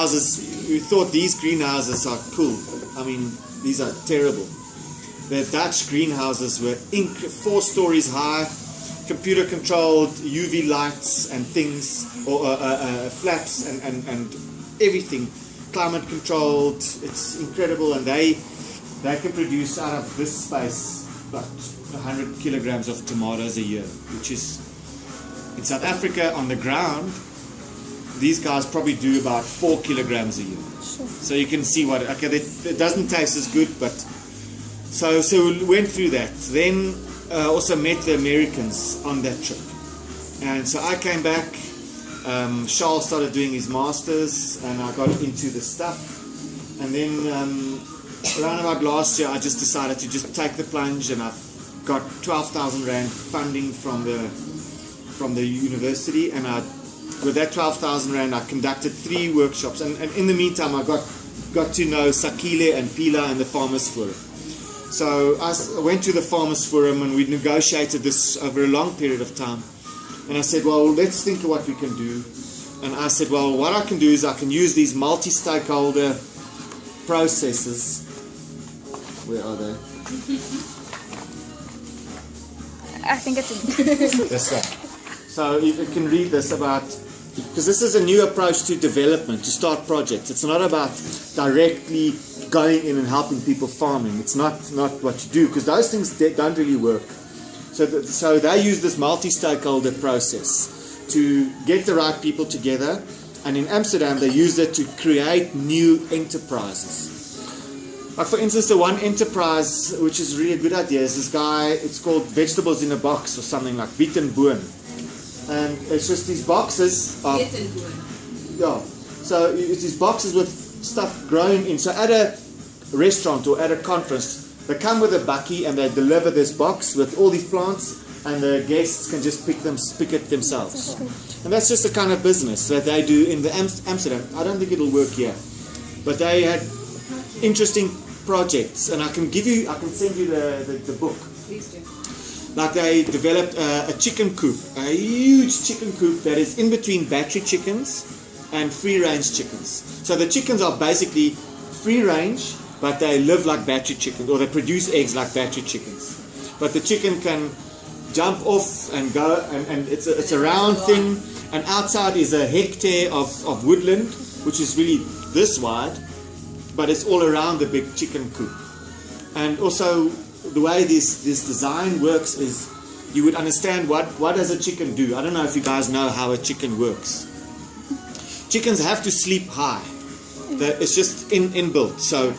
greenhouses, we thought these greenhouses are cool. I mean, these are terrible. The Dutch greenhouses were 4 stories high, computer controlled, UV lights and things, or flaps and everything, climate controlled. It's incredible, and they can produce out of this space about 100 kilograms of tomatoes a year, which is, in South Africa on the ground, these guys probably do about 4 kilograms a year. Sure. So you can see what, okay, it doesn't taste as good, but so we went through that. Then also met the Americans on that trip, and so I came back. Charles started doing his masters, and I got into the stuff, and then around about last year I just decided to just take the plunge, and I've got 12,000 Rand funding from the university, and with that 12,000 Rand I conducted 3 workshops, and in the meantime I got to know Sakile and Pila and the Farmers Forum. So I went to the Farmers Forum, and we negotiated this over a long period of time. And I said, well, let's think of what we can do. And I said, well, what I can do is I can use these multi-stakeholder processes. Where are they? I think it's in This one. So you can read this about, because this is a new approach to development, to start projects. It's not about directly going in and helping people farming. It's not what you do, because those things don't really work. So they use this multi-stakeholder process to get the right people together, and in Amsterdam they use it to create new enterprises. Like for instance, the one enterprise which is really a good idea is this guy, it's called Vegetables in a Box or something like Biet en Boon. And it's just these boxes of, yeah, so it's these boxes with stuff growing in. So at a restaurant or at a conference, they come with a bakkie and they deliver this box with all these plants, and the guests can just pick it themselves. And that's just the kind of business that they do in the Amsterdam. I don't think it'll work here, but they had interesting projects, and I can send you the book. Please do. Like they developed a chicken coop, a huge chicken coop that is in between battery chickens and free-range chickens. So the chickens are basically free-range, but they live like battery chickens, or they produce eggs like battery chickens. But the chicken can jump off and go, and it's a round thing, and outside is a hectare of woodland, which is really this wide, but it's all around the big chicken coop. And also, the way this design works is, you would understand what does a chicken do. I don't know if you guys know how a chicken works. Chickens have to sleep high. It's just inbuilt. So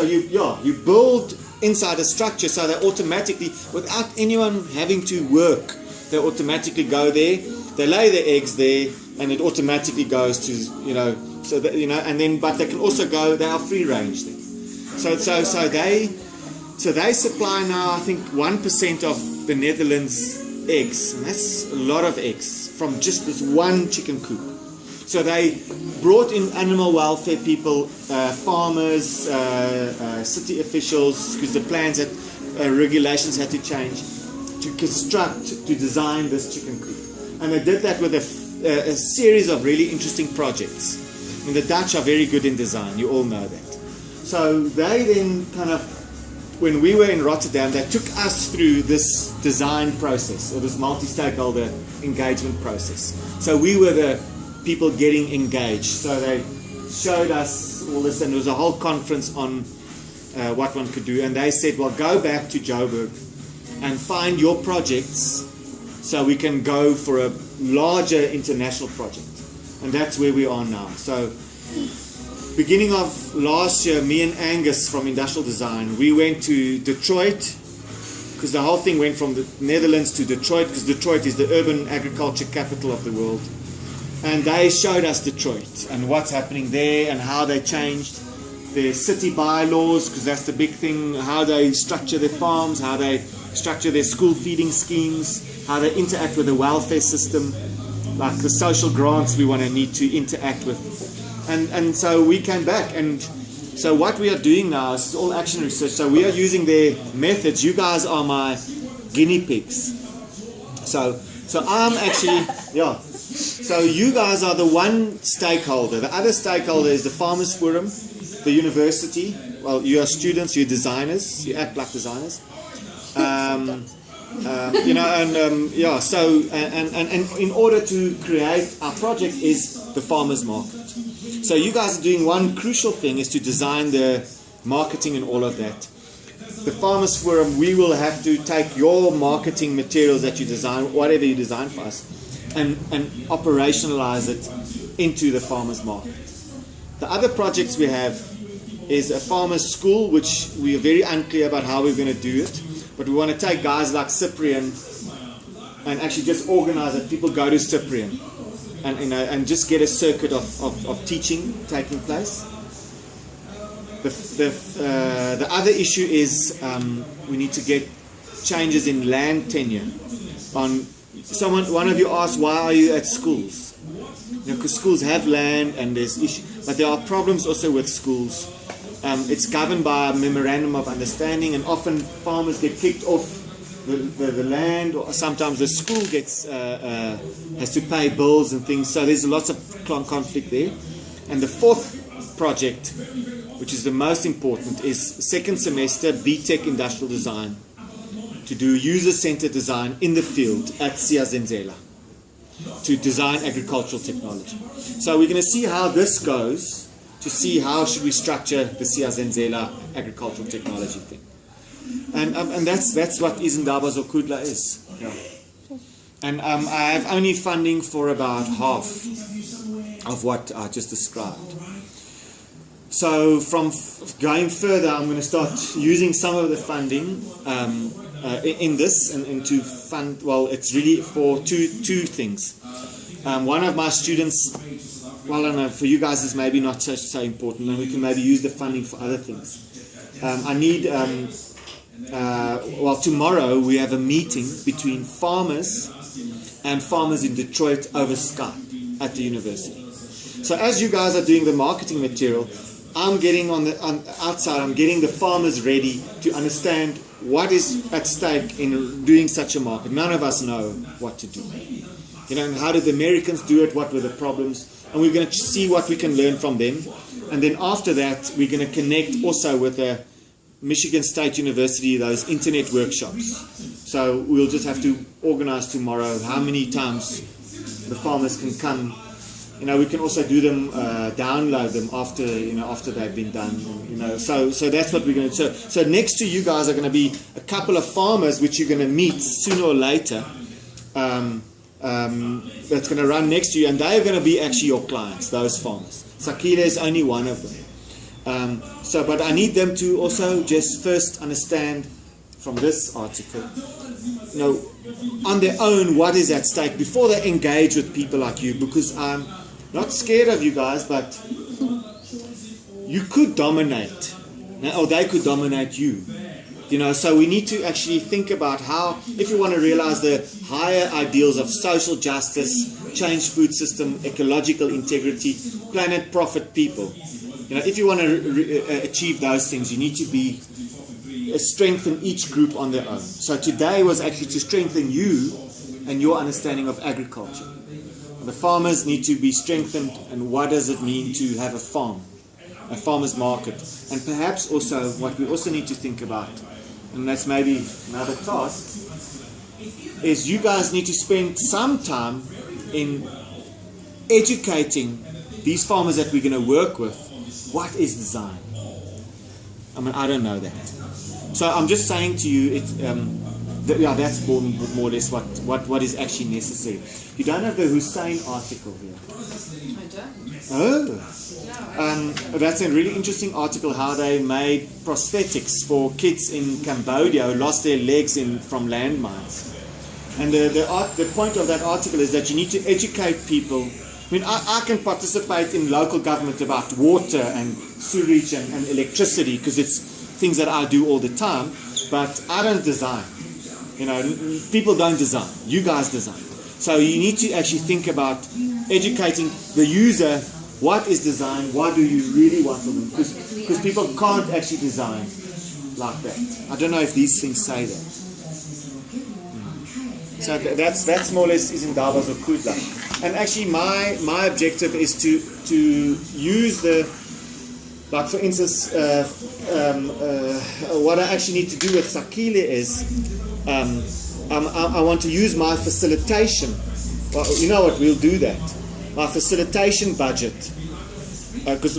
you build inside a structure, so they automatically, without anyone having to work, they automatically go there. They lay their eggs there, and it automatically goes to so that, and then, but they can also go. They are free range then. So they supply now, I think, 1% of the Netherlands eggs, and that's a lot of eggs from just this one chicken coop. So they brought in animal welfare people, farmers, city officials, because the plans regulations had to change, to design this chicken coop. And they did that with a series of really interesting projects. I mean, the Dutch are very good in design, you all know that. So they then kind of, when we were in Rotterdam, they took us through this design process, or this multi-stakeholder engagement process. So we were the people getting engaged. So they showed us all this, and there was a whole conference on what one could do. And they said, well, go back to Joburg and find your projects so we can go for a larger international project. And that's where we are now. So beginning of last year, me and Angus from Industrial Design, we went to Detroit, because the whole thing went from the Netherlands to Detroit, because Detroit is the urban agriculture capital of the world. And they showed us Detroit and what's happening there, and how they changed their city bylaws, because that's the big thing, how they structure their farms, how they structure their school feeding schemes, how they interact with the welfare system, like the social grants we want to need to interact with. And so we came back, and so what we are doing now is all action research. So we are using their methods. You guys are my guinea pigs. So I'm actually, yeah. So you guys are the one stakeholder. The other stakeholder is the Farmers Forum, the university. Well, you are students, you're designers, you act like designers. You know, and yeah, so and in order to create our project is the farmers market. So you guys are doing one crucial thing, is to design the marketing and all of that. The Farmers Forum, we will have to take your marketing materials that you design, whatever you design for us, and operationalize it into the farmers market. The other projects we have is a farmers school, which we are very unclear about how we're going to do it. But we want to take guys like Cyprian and actually just organize it. People go to Cyprian and, you know, and just get a circuit of teaching taking place. The other issue is we need to get changes in land tenure. One of you asked, why are you at schools? You know, because schools have land and there's issues, but there are problems also with schools. It's governed by a memorandum of understanding, and often farmers get kicked off the land, or sometimes the school gets has to pay bills and things. So there's lots of conflict there. And the fourth project, which is the most important, is second semester BTech Industrial Design, to do user-centered design in the field at Siyazenzela to design agricultural technology. So we're going to see how this goes, to see how should we structure the Siyazenzela agricultural technology thing. And that's what Izindaba Zokudla is. Yeah. And I have only funding for about half of what I just described. So from going further, I'm going to start using some of the funding in this and to fund, well, it's really for two things. One of my students, well, I don't know, for you guys it's maybe not so important, and we can maybe use the funding for other things. I need, well, tomorrow we have a meeting between farmers and farmers in Detroit over Skype at the university. So as you guys are doing the marketing material, I'm getting outside, I'm getting the farmers ready to understand what is at stake in doing such a market. None of us know what to do. You know, and how did the Americans do it? What were the problems? And we're going to see what we can learn from them. And then after that, we're going to connect also with the Michigan State University, those internet workshops. So we'll just have to organize tomorrow how many times the farmers can come. You know, we can also do them, download them after they've been done. You know, so that's what we're going to do. So next to you guys are going to be a couple of farmers which you're going to meet sooner or later. That's going to run next to you, and they're going to be actually your clients, those farmers. Sakila is only one of them. But I need them to also just first understand from this article, you know, on their own what is at stake before they engage with people like you, because I'm not scared of you guys, but you could dominate, or they could dominate you. You know, so we need to actually think about how, if you want to realize the higher ideals of social justice, change food system, ecological integrity, planet, profit, people. You know, if you want to achieve those things, you need to be strengthen each group on their own. So today was actually to strengthen you and your understanding of agriculture. The farmers need to be strengthened, and what does it mean to have a farm, a farmer's market, and perhaps also what we also need to think about, and that's maybe another task, is you guys need to spend some time in educating these farmers that we're going to work with. What is design? I mean, I don't know that. So I'm just saying to you, that's more or less what is actually necessary. You don't have the Hussein article here. I don't. Oh. That's a really interesting article, how they made prosthetics for kids in Cambodia who lost their legs from landmines. And the point of that article is that you need to educate people. I mean, I can participate in local government about water and sewage and electricity, because it's things that I do all the time, but I don't design. You know, people don't design. You guys design. So you need to actually think about educating the user. What is design? What do you really want from them? Because people can't actually design like that. I don't know if these things say that. So that's more or less is Indaba Zokudla. And actually my objective is to use the, like for instance, what I actually need to do with Sakile is I want to use my facilitation. Well, you know what, we'll do that. My facilitation budget, because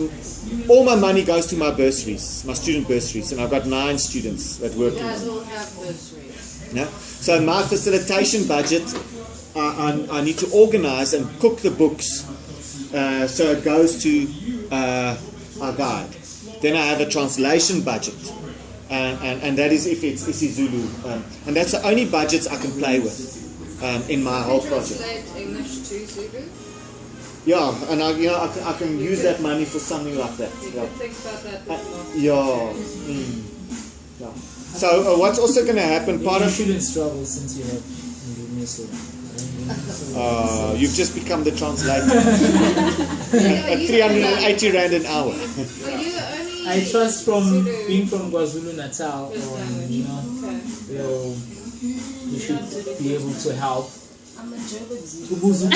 all my money goes to my bursaries, my student bursaries, and I've got 9 students that work. You guys all have bursaries. Yeah? So my facilitation budget, I need to organize and cook the books so it goes to our guide. Then I have a translation budget, and that is if it's isiZulu, and that's the only budgets I can play with in my whole project. Translate English to Zulu. Yeah, and I can use that money for something like that. You Yeah. can think about that before. Yeah. So what's also going to happen? Part You of shouldn't struggle since you have Indonesian. you've just become the translator at 380 rand an hour. Are you the only I trust from Zulu being from KwaZulu Natal, first language? you know, Okay. you should be able to help. I'm a German Zulu. Ubuntu.